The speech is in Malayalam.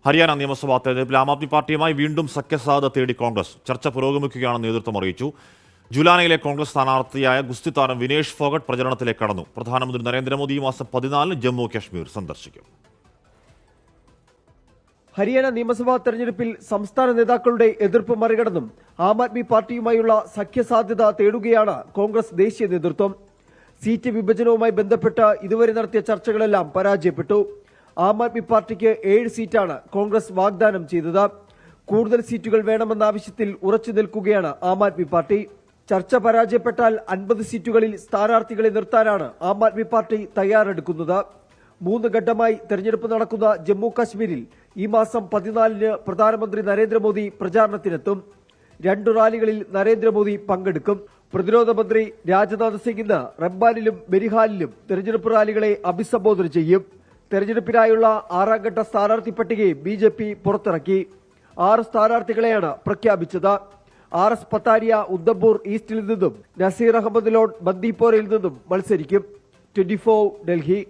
ഹരിയാന നിയമസഭാ തെരഞ്ഞെടുപ്പിൽ ആം ആദ്മി പാർട്ടിയുമായി വീണ്ടും സഖ്യസാധ്യത തേടി കോൺഗ്രസ്. ചർച്ച പുരോഗമിക്കുകയാണെന്ന് നേതൃത്വം അറിയിച്ചു. ജുലാനയിലെ കോൺഗ്രസ് സ്ഥാനാർത്ഥിയായ ഗുസ്തി താരം വിനേഷ് ഫോഗട്ട് പ്രചരണത്തിലേക്ക് കടന്നു. പ്രധാനമന്ത്രി നരേന്ദ്രമോദി ഈ മാസം 14 ജമ്മു കശ്മീർ സന്ദർശിക്കും. ഹരിയാന നിയമസഭാ തെരഞ്ഞെടുപ്പിൽ സംസ്ഥാന നേതാക്കളുടെ എതിർപ്പ് മറികടന്നും ആം ആദ്മി പാർട്ടിയുമായുള്ള സഖ്യസാധ്യത തേടുകയാണ് കോൺഗ്രസ് ദേശീയ നേതൃത്വം. സീറ്റ് വിഭജനവുമായി ബന്ധപ്പെട്ട് ഇതുവരെ നടത്തിയ ചർച്ചകളെല്ലാം പരാജയപ്പെട്ടു. ആം ആദ്മി പാർട്ടിക്ക് 7 സീറ്റാണ് കോൺഗ്രസ് വാഗ്ദാനം ചെയ്തത്. കൂടുതൽ സീറ്റുകൾ വേണമെന്ന ആവശ്യത്തിൽ ഉറച്ചു നിൽക്കുകയാണ് ആം ആദ്മി പാർട്ടി. ചർച്ച പരാജയപ്പെട്ടാൽ 50 സീറ്റുകളിൽ സ്ഥാനാർത്ഥികളെ നിർത്താനാണ് ആം ആദ്മി പാർട്ടി തയ്യാറെടുക്കുന്നത്. 3 ഘട്ടമായി തെരഞ്ഞെടുപ്പ് നടക്കുന്ന ജമ്മു കാശ്മീരിൽ ഈ മാസം 14 പ്രധാനമന്ത്രി നരേന്ദ്രമോദി പ്രചാരണത്തിനെത്തും. 2 റാലികളിൽ നരേന്ദ്രമോദി പങ്കെടുക്കും. പ്രതിരോധ മന്ത്രി രാജ്നാഥ് സിംഗ് ഇന്ന് റംബാനിലും ബെരിഹാലിലും തെരഞ്ഞെടുപ്പ് റാലികളെ അഭിസംബോധന ചെയ്യും. തെരഞ്ഞെടുപ്പിനായുള്ള 6ാം ഘട്ട സ്ഥാനാർത്ഥി പട്ടികയെ BJP പുറത്തിറക്കി. 6 സ്ഥാനാർത്ഥികളെയാണ് പ്രഖ്യാപിച്ചത്. RS പത്താരിയ ഉദ്ധംപൂർ ഈസ്റ്റിൽ നിന്നും നസീർ അഹമ്മദ് ലോൺ ബന്ദിപ്പോരയിൽ നിന്നും മത്സരിക്കും. 24 ഡൽഹി.